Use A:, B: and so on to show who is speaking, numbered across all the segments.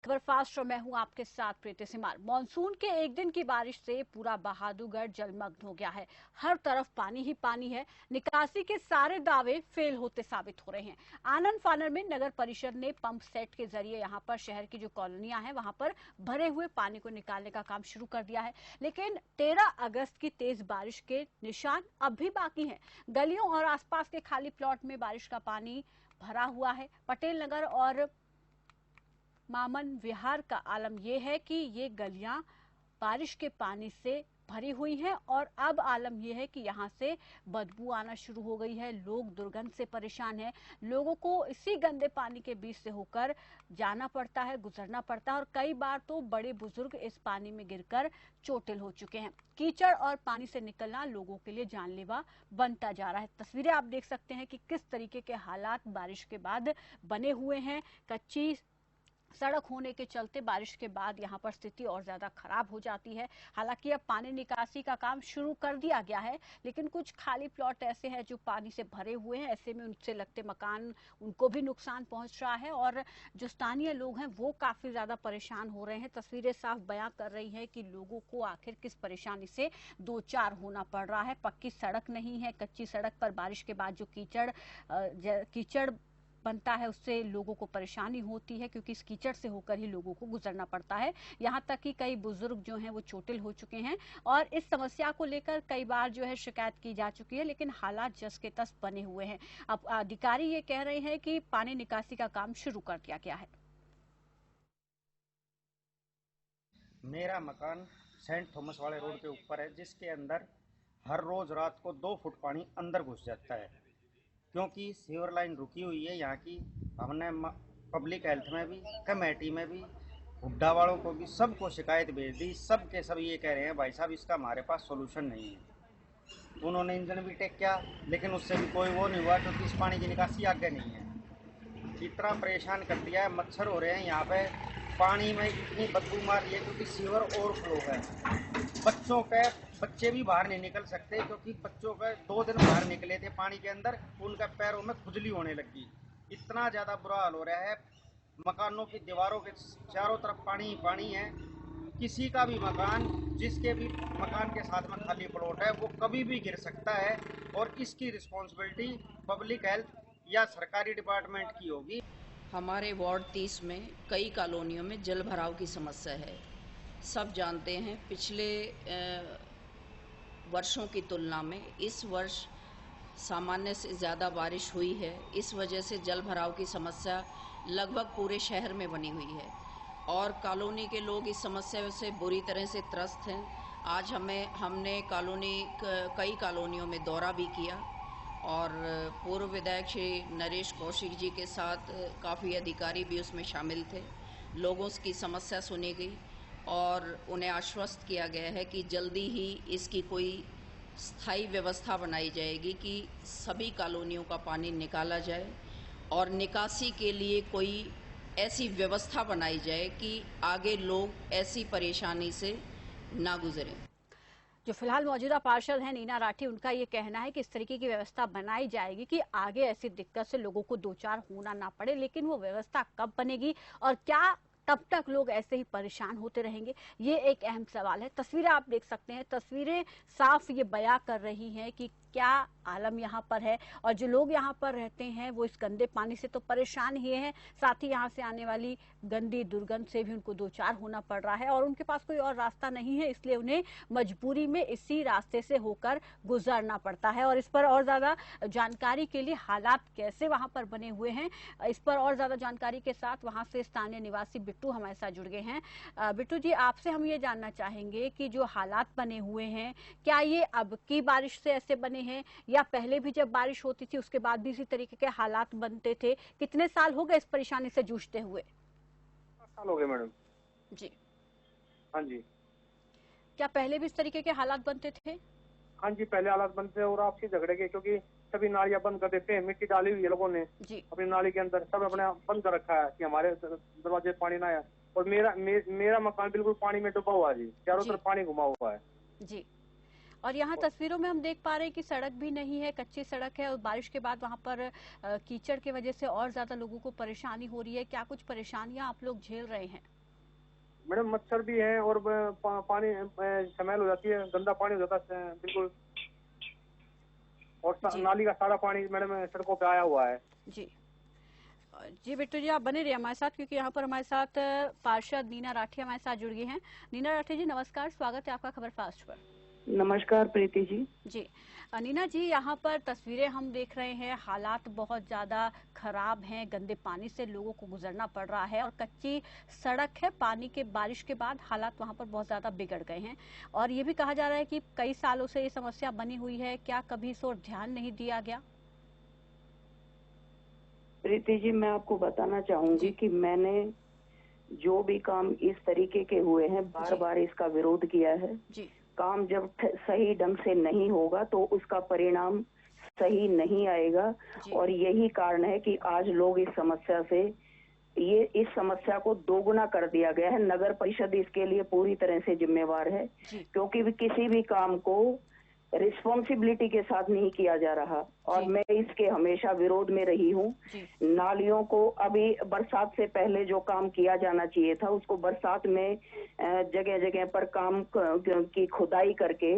A: खबर फास्ट और मैं हूं आपके साथ प्रीति सिमार। मॉनसून के एक दिन की बारिश से पूरा बहादुरगढ़ जलमग्न हो गया है। हर तरफ पानी ही पानी है। निकासी के सारे दावे फेल होते साबित हो रहे हैं। आनन फानन में नगर परिषद ने पंप सेट के जरिए यहां पर शहर की जो कॉलोनियां हैं वहां पर भरे हुए पानी को निकालने का काम शुरू कर दिया है, लेकिन 13 अगस्त की तेज बारिश के निशान अब भी बाकी हैं। गलियों और आसपास के खाली प्लॉट में बारिश का पानी भरा हुआ है। पटेल नगर और मामन विहार का आलम यह है कि ये गलियां बारिश के पानी से भरी हुई हैं और अब आलम यह है कि यहां से बदबू आना शुरू हो गई है। लोग दुर्गंध से परेशान हैं। लोगों को इसी गंदे पानी के बीच से होकर जाना पड़ता है, गुजरना पड़ता है और कई बार तो बड़े बुजुर्ग इस पानी में गिरकर चोटिल हो चुके हैं। कीचड़ और पानी से निकलना लोगों के लिए जानलेवा बनता जा रहा है। तस्वीरें आप देख सकते हैं कि किस तरीके के हालात बारिश के बाद बने हुए हैं। कच्ची सड़क होने के चलते बारिश के बाद यहां पर स्थिति और ज्यादा खराब हो जाती है। हालांकि अब पानी निकासी का काम शुरू कर दिया गया है, लेकिन कुछ खाली प्लॉट ऐसे हैं जो पानी से भरे हुए हैं। ऐसे में उनसे लगते मकान, उनको भी नुकसान पहुंच रहा है और जो स्थानीय लोग हैं वो काफी ज्यादा परेशान हो रहे हैं। तस्वीरें साफ बयां कर रही है कि लोगों को आखिर किस परेशानी से दो चार होना पड़ रहा है। पक्की सड़क नहीं है, कच्ची सड़क पर बारिश के बाद जो कीचड़ बनता है उससे लोगों को परेशानी होती है, क्योंकि इस कीचड़ से होकर ही लोगों को गुजरना पड़ता है। यहाँ तक कि कई बुजुर्ग जो हैं वो चोटिल हो चुके हैं और इस समस्या को लेकर कई बार जो है शिकायत की जा चुकी है, लेकिन हालात जस के तस बने हुए हैं। अब अधिकारी ये कह रहे हैं कि पानी निकासी का काम शुरू कर दिया गया है।
B: मेरा मकान सेंट थॉमस वाले रोड के ऊपर है, जिसके अंदर हर रोज रात को 2 फुट पानी अंदर घुस जाता है, क्योंकि सीवर लाइन रुकी हुई है यहाँ की। हमने पब्लिक हेल्थ में भी, कमेटी में भी, हुड्डा वालों को भी, सबको शिकायत भेज दी। सब के सब ये कह रहे हैं भाई साहब इसका हमारे पास सोल्यूशन नहीं है। उन्होंने इंजन भी टेक किया, लेकिन उससे भी कोई वो नहीं हुआ, क्योंकि इस पानी की निकासी आगे नहीं है। इतना परेशान कर दिया है, मच्छर हो रहे हैं यहाँ पे। पानी में इतनी बदबू मार रही है क्योंकि सीवर ओवरफ्लो है। बच्चे भी बाहर नहीं निकल सकते, क्योंकि बच्चों का 2 दिन बाहर निकले थे पानी के अंदर, उनका पैरों में खुजली होने लगी। इतना ज़्यादा बुरा हाल हो रहा है। मकानों की दीवारों के चारों तरफ पानी ही पानी है। किसी का भी मकान, जिसके भी मकान के साथ में खाली प्लॉट है, वो कभी भी गिर सकता है और इसकी रिस्पॉन्सिबिलिटी पब्लिक हेल्थ या सरकारी डिपार्टमेंट की होगी।
C: हमारे वार्ड 30 में कई कॉलोनियों में जल भराव की समस्या है। सब जानते हैं पिछले वर्षों की तुलना में इस वर्ष सामान्य से ज़्यादा बारिश हुई है। इस वजह से जल भराव की समस्या लगभग पूरे शहर में बनी हुई है और कॉलोनी के लोग इस समस्या से बुरी तरह से त्रस्त हैं। आज हमने कई कॉलोनियों में दौरा भी किया और पूर्व विधायक श्री नरेश कौशिक जी के साथ काफ़ी अधिकारी भी उसमें शामिल थे। लोगों की समस्या सुनी गई और उन्हें आश्वस्त किया गया है कि जल्दी ही इसकी कोई स्थायी व्यवस्था बनाई जाएगी कि सभी कॉलोनियों का पानी निकाला जाए और निकासी के लिए कोई ऐसी व्यवस्था बनाई जाए कि आगे लोग ऐसी परेशानी से ना गुजरें।
A: जो फिलहाल मौजूदा पार्षद हैं नीना राठी, उनका ये कहना है कि इस तरीके की व्यवस्था बनाई जाएगी कि आगे ऐसी दिक्कत से लोगों को दो चार होना ना पड़े, लेकिन वो व्यवस्था कब बनेगी और क्या तब तक लोग ऐसे ही परेशान होते रहेंगे, ये एक अहम सवाल है। तस्वीरें आप देख सकते हैं, तस्वीरें साफ ये बयां कर रही हैं कि क्या आलम यहाँ पर है और जो लोग यहाँ पर रहते हैं वो इस गंदे पानी से तो परेशान ही हैं, साथ ही यहाँ से आने वाली गंदी दुर्गंध से भी उनको दो चार होना पड़ रहा है और उनके पास कोई और रास्ता नहीं है, इसलिए उन्हें मजबूरी में इसी रास्ते से होकर गुजरना पड़ता है। और इस पर और ज्यादा जानकारी के लिए हालात कैसे वहां पर बने हुए हैं, इस पर और ज्यादा जानकारी के साथ वहां से स्थानीय निवासी बिट्टू हमारे साथ जुड़ गए हैं। बिट्टू जी, आपसे हम ये जानना चाहेंगे कि जो हालात बने हुए हैं, क्या ये अब की बारिश से ऐसे बने हैं या पहले भी जब बारिश होती थी उसके बाद भी इसी तरीके के हालात बनते थे? कितने साल हो गए इस परेशानी से जूझते हुए?
D: 7 साल हो गए मैडम
A: जी।
D: हाँ जी।
A: क्या पहले भी इस तरीके के हालात बनते थे?
D: हाँ जी, पहले हालात बनते हैं और आपसी झगड़े के, क्योंकि सभी नालियां बंद कर देते हैं। मिट्टी डाली हुई है लोगों ने
A: जी।
D: अपनी नाली के अंदर, सब अपने बंद कर रखा है कि हमारे दरवाजे पानी ना आए। और मेरा मकान बिल्कुल पानी में डूबा हुआ है जी, चारों तरफ पानी घुमा हुआ है
A: जी। और यहाँ तस्वीरों में हम देख पा रहे हैं कि सड़क भी नहीं है, कच्ची सड़क है और बारिश के बाद वहाँ पर कीचड़ की वजह से और ज्यादा लोगों को परेशानी हो रही है। क्या कुछ परेशानियां आप लोग झेल रहे हैं?
D: मैडम मच्छर भी है और पानी स्मेल हो जाती है, गंदा पानी हो जाता है बिल्कुल। और नाली का सारा पानी मैडम सड़कों पे आया हुआ है।
A: जी जी बिट्टू जी, आप बने रहिए हमारे साथ, क्योंकि यहाँ पर हमारे साथ पार्षद नीना राठी हमारे साथ जुड़ गई हैं। नीना राठी जी नमस्कार, स्वागत है आपका खबर फास्ट पर।
E: नमस्कार प्रीति जी।
A: जी नीना जी, यहाँ पर तस्वीरें हम देख रहे हैं, हालात बहुत ज्यादा खराब हैं, गंदे पानी से लोगों को गुजरना पड़ रहा है और कच्ची सड़क है। पानी के बारिश के बाद हालात वहाँ पर बहुत ज्यादा बिगड़ गए हैं और ये भी कहा जा रहा है कि कई सालों से ये समस्या बनी हुई है। क्या कभी इस ओर ध्यान नहीं दिया गया?
E: प्रीति जी, मैं आपको बताना चाहूंगी कि मैंने जो भी काम इस तरीके के हुए हैं, बार बार इसका विरोध किया है।
A: जी।
E: काम जब सही ढंग से नहीं होगा तो उसका परिणाम सही नहीं आएगा और यही कारण है कि आज लोग इस समस्या को दोगुना कर दिया गया है। नगर परिषद इसके लिए पूरी तरह से जिम्मेवार है, क्योंकि किसी भी काम को रिस्पॉन्सिबिलिटी के साथ नहीं किया जा रहा और मैं इसके हमेशा विरोध में रही हूँ। नालियों को अभी बरसात से पहले जो काम किया जाना चाहिए था, उसको बरसात में जगह जगह पर काम की खुदाई करके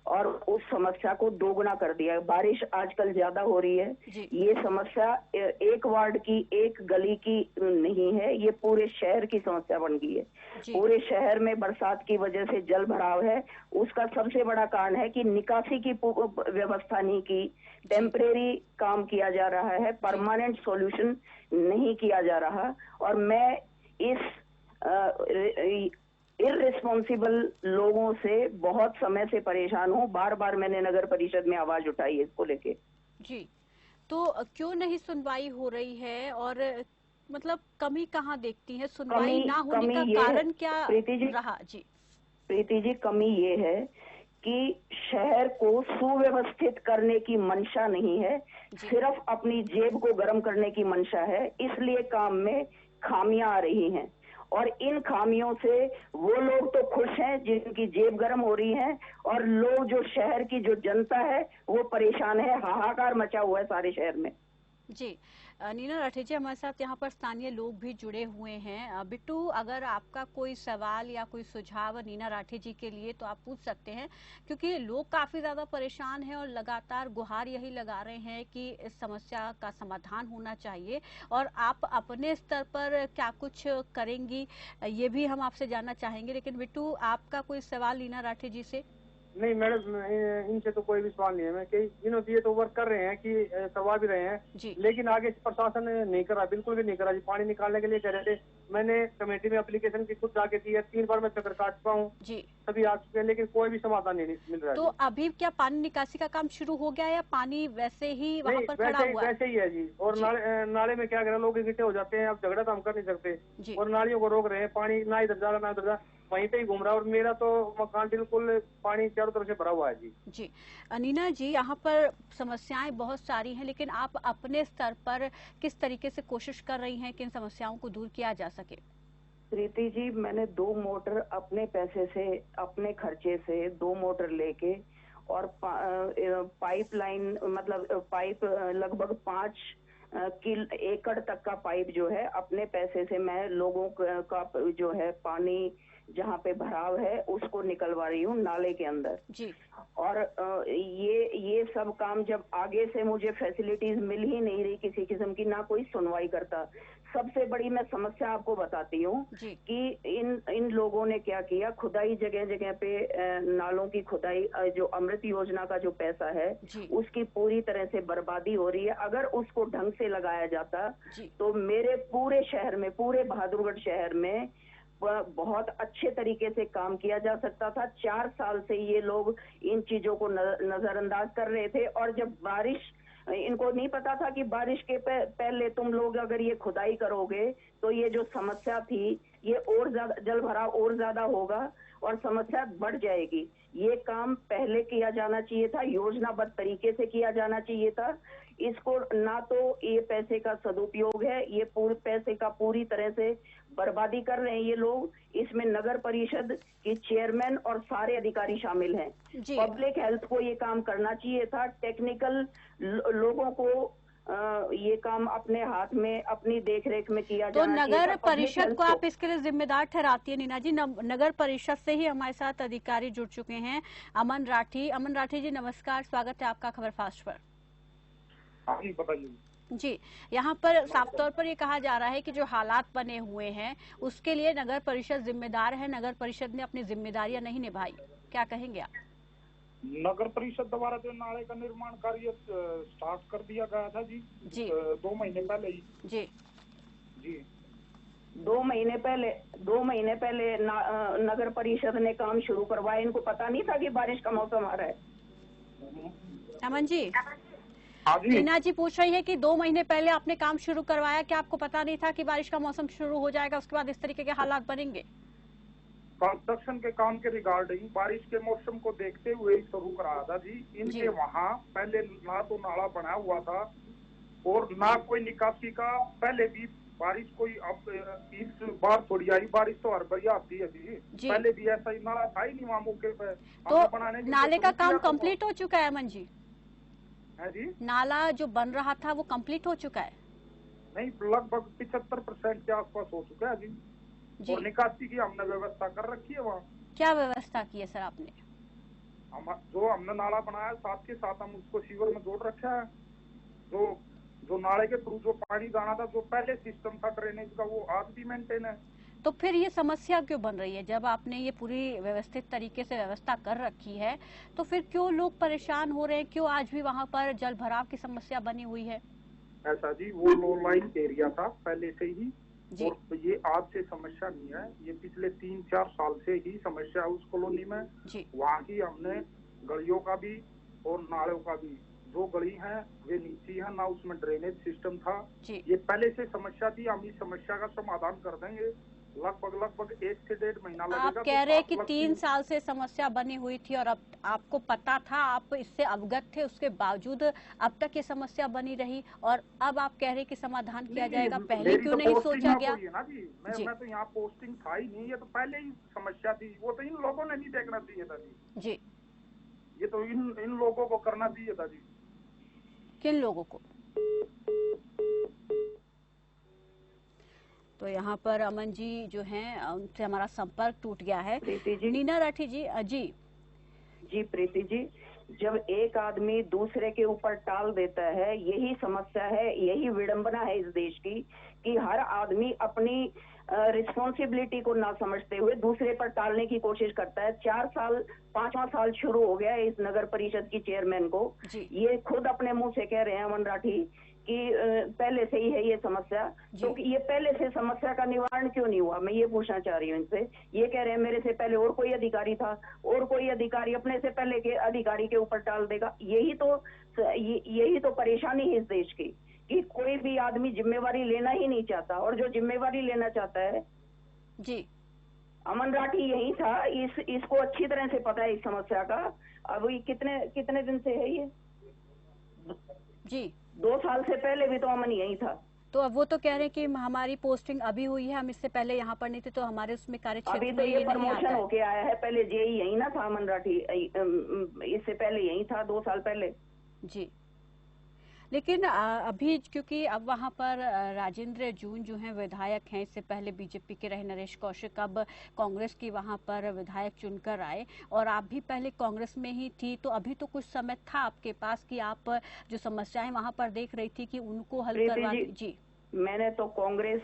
E: और उस समस्या को दोगुना कर दिया। बारिश आजकल ज्यादा हो रही है, ये समस्या एक वार्ड की, एक गली की नहीं है, ये पूरे शहर की समस्या बन गई है। पूरे शहर में बरसात की वजह से जल भराव है। उसका सबसे बड़ा कारण है कि निकासी की व्यवस्था नहीं की, टेम्परेरी काम किया जा रहा है, परमानेंट सॉल्यूशन नहीं किया जा रहा। और मैं इस इररिस्पॉन्सिबल लोगों से बहुत समय से परेशान हूँ। बार बार मैंने नगर परिषद में आवाज उठाई है इसको लेके।
A: जी, तो क्यों नहीं सुनवाई हो रही है और मतलब कमी कहाँ देखती है? सुनवाई ना होने का कारण क्या रहा? जी
E: प्रीति जी, कमी ये है कि शहर को सुव्यवस्थित करने की मंशा नहीं है, सिर्फ अपनी जेब को गर्म करने की मंशा है। इसलिए काम में खामियां आ रही हैं और इन खामियों से वो लोग तो खुश हैं जिनकी जेब गर्म हो रही है और लोग, जो शहर की जो जनता है, वो परेशान है। हाहाकार मचा हुआ है सारे शहर में।
A: जी नीना राठी जी, हमारे साथ यहाँ पर स्थानीय लोग भी जुड़े हुए हैं। बिट्टू, अगर आपका कोई सवाल या कोई सुझाव नीना राठी जी के लिए तो आप पूछ सकते हैं, क्योंकि लोग काफी ज्यादा परेशान हैं और लगातार गुहार यही लगा रहे हैं कि इस समस्या का समाधान होना चाहिए। और आप अपने स्तर पर क्या कुछ करेंगी ये भी हम आपसे जानना चाहेंगे। लेकिन बिट्टू, आपका कोई सवाल नीना राठी जी से?
D: नहीं मैडम, इनसे तो कोई भी सवाल नहीं है। मैं इन्होंने ये तो वर्क कर रहे हैं कि करवा भी रहे हैं, लेकिन आगे प्रशासन ने नहीं करा, बिल्कुल भी नहीं करा जी। पानी निकालने के लिए कह रहे थे, मैंने कमेटी में एप्लीकेशन की खुद जाके दी है, 3 बार मैं चक्कर काट चुका हूँ, सभी आ चुके हैं, लेकिन कोई भी समाधान नहीं मिल रहा है।
A: तो अभी क्या पानी निकासी का काम शुरू हो गया या पानी वैसे ही वहाँ पर खड़ा हुआ है?
D: वैसे ही है जी। और नाले में क्या करें, लोग इकट्ठे हो जाते हैं, अब झगड़ा तो हम कर नहीं सकते और नालियों को रोक रहे हैं। पानी ना इधर जा रहा ना उधर जा, वहीं पे ही घूम रहा है और मेरा तो मकान बिल्कुल पानी चारों तरफ से भरा हुआ है जी।
A: जी नीना जी, यहाँ पर समस्याएं बहुत सारी हैं, लेकिन आप अपने स्तर पर किस तरीके से कोशिश कर रही हैं कि इन समस्याओं को दूर किया जा सके?
E: प्रीति जी, मैंने 2 मोटर अपने पैसे से, अपने खर्चे से 2 मोटर लेके और पाइपलाइन, मतलब पाइप लगभग 5 एकड़ तक का पाइप जो है अपने पैसे से मैं लोगों का जो है पानी जहाँ पे भराव है उसको निकलवा रही हूँ नाले के अंदर
A: जी।
E: और ये सब काम जब आगे से मुझे फैसिलिटीज मिल ही नहीं रही किसी किस्म की, ना कोई सुनवाई करता। सबसे बड़ी मैं समस्या आपको बताती हूँ कि इन लोगों ने क्या किया, खुदाई जगह जगह पे नालों की खुदाई, जो अमृत योजना का जो पैसा है उसकी पूरी तरह से बर्बादी हो रही है। अगर उसको ढंग से लगाया जाता तो मेरे पूरे शहर में, पूरे बहादुरगढ़ शहर में बहुत अच्छे तरीके से काम किया जा सकता था। 4 साल से ये लोग इन चीजों को नजरअंदाज कर रहे थे और जब बारिश, इनको नहीं पता था कि बारिश के पहले तुम लोग अगर ये खुदाई करोगे तो ये जो समस्या थी ये और ज्यादा, जल भराव और ज्यादा होगा और समस्या बढ़ जाएगी। ये काम पहले किया जाना चाहिए था, योजनाबद्ध तरीके से किया जाना चाहिए था। इसको ना तो ये पैसे का सदुपयोग है, ये पूरे पैसे का पूरी तरह से बर्बादी कर रहे हैं ये लोग। इसमें नगर परिषद के चेयरमैन और सारे अधिकारी शामिल हैं। पब्लिक हेल्थ को ये काम करना चाहिए था, टेक्निकल लोगों को ये काम अपने हाथ में अपनी देखरेख में किया
A: तो
E: जाना चाहिए।
A: नगर परिषद को आप इसके लिए जिम्मेदार ठहराती है नीना जी? नगर परिषद से ही हमारे साथ अधिकारी जुड़ चुके हैं, अमन राठी। अमन राठी जी नमस्कार, स्वागत है आपका खबर फास्ट पर।
F: बताइए
A: जी, यहाँ पर साफ तौर पर ये कहा जा रहा है कि जो हालात बने हुए हैं उसके लिए नगर परिषद जिम्मेदार है, नगर परिषद ने अपनी जिम्मेदारियां नहीं निभाई, क्या कहेंगे आप?
F: नगर परिषद द्वारा जो नाले का निर्माण कार्य स्टार्ट कर दिया गया था जी 2 महीने पहले ही।
A: जी
E: 2 महीने पहले नगर परिषद ने काम शुरू करवाया। इनको पता नहीं था कि बारिश का मौसम आ रहा है।
A: अमन जी, नीना जी पूछ रही है कि 2 महीने पहले आपने काम शुरू करवाया, क्या आपको पता नहीं था कि बारिश का मौसम शुरू हो जाएगा, उसके बाद इस तरीके के हालात बनेंगे?
F: कंस्ट्रक्शन के काम के रिगार्डिंग बारिश के मौसम को देखते हुए ही शुरू कराया था जी। इनके वहाँ पहले ना तो नाला बना हुआ था और ना कोई निकासी का पहले भी बारिश कोई, अब इस बार थोड़ी आई बारिश तो हर बार आती है जी। पहले भी ऐसा ही नाला था ही नहीं वहाँ मौके पे।
A: तो नाले का काम कंप्लीट हो चुका है अमन जी?
F: है जी,
A: नाला जो बन रहा था वो कंप्लीट हो चुका है?
F: नहीं, लगभग 75% के आसपास हो चुका है जी। और निकासी की हमने व्यवस्था कर रखी है वहाँ।
A: क्या व्यवस्था की है सर आपने?
F: जो हमने नाला बनाया साथ के साथ हम उसको सीवर में जोड़ रखा है। जो नाले के थ्रू जो पानी जाना था, जो पहले सिस्टम था ड्रेनेज का, वो आज भी मेंटेन है।
A: तो फिर ये समस्या क्यों बन रही है? जब आपने ये पूरी व्यवस्थित तरीके से व्यवस्था कर रखी है तो फिर क्यों लोग परेशान हो रहे हैं? क्यों आज भी वहाँ पर जल भराव की समस्या बनी हुई है?
F: ऐसा जी, वो लो लाइन एरिया था पहले से ही और ये आज से समस्या नहीं है, ये पिछले 3-4 साल से ही समस्या है उस कॉलोनी में। वहाँ की हमने गलियों का भी और नालों का भी, जो गली है वे नीची है, ना उसमें ड्रेनेज सिस्टम था। ये पहले से समस्या थी, हम इस समस्या का समाधान कर देंगे। लगभग 1 से 1.5 महीना लगेगा।
A: आप कह रहे हैं कि 3 साल से समस्या बनी हुई थी और अब आपको पता था, आप इससे अवगत थे, उसके बावजूद अब तक ये समस्या बनी रही और अब आप कह रहे हैं कि समाधान किया जाएगा। पहले क्यों नहीं सोचा गया?
F: मैं तो यहाँ पोस्टिंग था ही नहीं, ये तो पहले ही समस्या थी। वो तो इन लोगों ने नहीं देखना चाहिए था जी। ये तो इन लोगों को करना चाहिए था जी।
A: किन लोगों को? तो यहाँ पर अमन जी जो हैं उनसे हमारा संपर्क टूट गया है। नीना राठी जी।
E: जी प्रीति जी, जब एक आदमी दूसरे के ऊपर टाल देता है, यही समस्या है, यही विडंबना है इस देश की कि हर आदमी अपनी रिस्पॉन्सिबिलिटी को ना समझते हुए दूसरे पर टालने की कोशिश करता है। 4 साल 5वां साल शुरू हो गया है इस नगर परिषद की चेयरमैन को। ये खुद अपने मुंह से कह रहे हैं अमन राठी कि पहले से ही है ये समस्या। तो ये पहले से समस्या का निवारण क्यों नहीं हुआ, मैं ये पूछना चाह रही हूँ इनसे। ये कह रहे हैं मेरे से पहले और कोई अधिकारी था और कोई अधिकारी अपने से पहले के अधिकारी के ऊपर टाल देगा। यही तो परेशानी है इस देश की कि कोई भी आदमी जिम्मेवारी लेना ही नहीं चाहता, और जो जिम्मेवारी लेना चाहता है
A: जी
E: अमन राठी यही था। इसको अच्छी तरह से पता है इस समस्या का। अब कितने दिन से है ये
A: जी?
E: 2 साल से पहले भी तो अमन यही था।
A: तो अब वो तो कह रहे हैं कि हमारी पोस्टिंग अभी हुई है, हम इससे पहले यहाँ पर नहीं थे, तो हमारे उसमें कार्य क्षेत्र
E: अभी तो ये प्रमोशन होके आया है। पहले जेई यही ना था अमन राठी, इससे पहले यही था 2 साल पहले
A: जी। लेकिन अभी क्योंकि अब वहाँ पर राजेंद्र जून जो हैं विधायक हैं, इससे पहले बीजेपी के रहे नरेश कौशिक अब कांग्रेस की वहाँ पर विधायक चुनकर आए और आप भी पहले कांग्रेस में ही थी, तो अभी तो कुछ समय था आपके पास कि आप जो समस्याएं वहाँ पर देख रही थी कि उनको हल करवा। जी,
E: मैंने तो कांग्रेस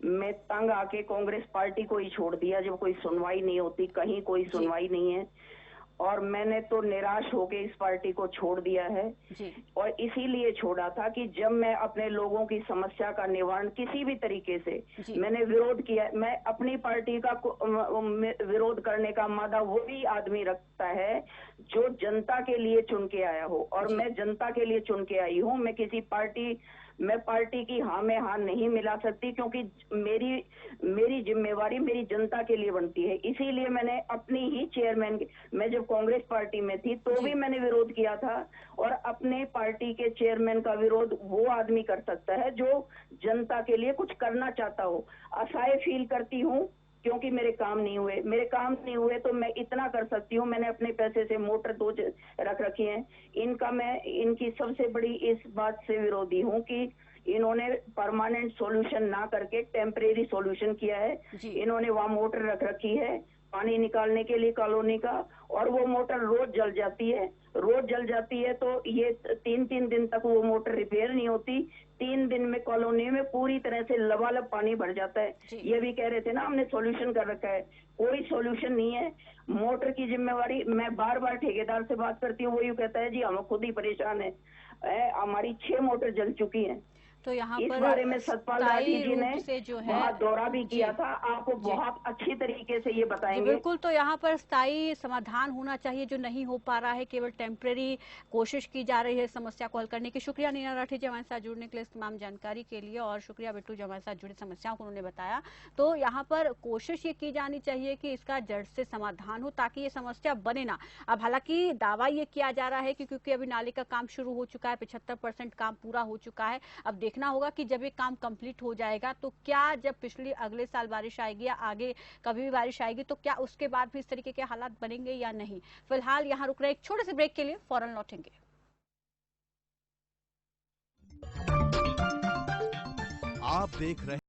E: में तंग आके कांग्रेस पार्टी को ही छोड़ दिया जब कोई सुनवाई नहीं होती, कहीं कोई सुनवाई नहीं है, और मैंने तो निराश होके इस पार्टी को छोड़ दिया है। और इसीलिए छोड़ा था कि जब मैं अपने लोगों की समस्या का निवारण किसी भी तरीके से मैंने विरोध किया, मैं अपनी पार्टी का विरोध करने का मादा वही आदमी रखता है जो जनता के लिए चुन के आया हो, और मैं जनता के लिए चुन के आई हूँ। मैं पार्टी की हाँ में हाँ नहीं मिला सकती, क्योंकि मेरी जिम्मेवारी मेरी जनता के लिए बनती है। इसीलिए मैंने अपनी ही चेयरमैन, मैं जब कांग्रेस पार्टी में थी तो भी मैंने विरोध किया था, और अपने पार्टी के चेयरमैन का विरोध वो आदमी कर सकता है जो जनता के लिए कुछ करना चाहता हो। असहाय फील करती हूँ क्योंकि मेरे काम नहीं हुए तो मैं इतना कर सकती हूँ, मैंने अपने पैसे से मोटर 2 रख रखी है। मैं इनकी सबसे बड़ी इस बात से विरोधी हूँ कि इन्होंने परमानेंट सॉल्यूशन ना करके टेम्परेरी सॉल्यूशन किया है। इन्होंने वहाँ मोटर रख रखी है पानी निकालने के लिए कॉलोनी का, और वो मोटर रोज जल जाती है तो ये 3 दिन तक वो मोटर रिपेयर नहीं होती। 3 दिन में कॉलोनी में पूरी तरह से लबालब पानी भर जाता है। ये भी कह रहे थे ना हमने सॉल्यूशन कर रखा है, कोई सॉल्यूशन नहीं है। मोटर की जिम्मेवारी, मैं बार बार ठेकेदार से बात करती हूँ, वो यूँ कहता है जी हम खुद ही परेशान है, हमारी 6 मोटर जल चुकी है।
A: तो यहाँ
E: इस
A: पर
E: बारे में सतपाल दादी जी ने
A: जो है
E: वहाँ दौरा भी किया था, आपको बहुत अच्छी तरीके से ये बताएंगे।
A: बिल्कुल, तो यहाँ पर स्थायी समाधान होना चाहिए, जो नहीं हो पा रहा है, केवल टेम्परेरी कोशिश की जा रही है समस्या को हल करने की। शुक्रिया नीना राठी जी हमारे साथ जुड़ने के लिए, तमाम जानकारी के लिए, और शुक्रिया बिट्टू जी हमारे साथ जुड़ी समस्याओं को उन्होंने बताया। तो यहाँ पर कोशिश ये की जानी चाहिए कि इसका जड़ से समाधान हो, ताकि ये समस्या बने ना। अब हालांकि दावा ये किया जा रहा है कि क्योंकि अभी नाले का काम शुरू हो चुका है, 75% काम पूरा हो चुका है, अब देखना होगा कि जब ये काम कंप्लीट हो जाएगा तो क्या, जब पिछली अगले साल बारिश आएगी या आगे कभी भी बारिश आएगी, तो क्या उसके बाद भी इस तरीके के हालात बनेंगे या नहीं। फिलहाल यहाँ रुक रहे एक छोटे से ब्रेक के लिए, फौरन लौटेंगे।
G: आप देख रहे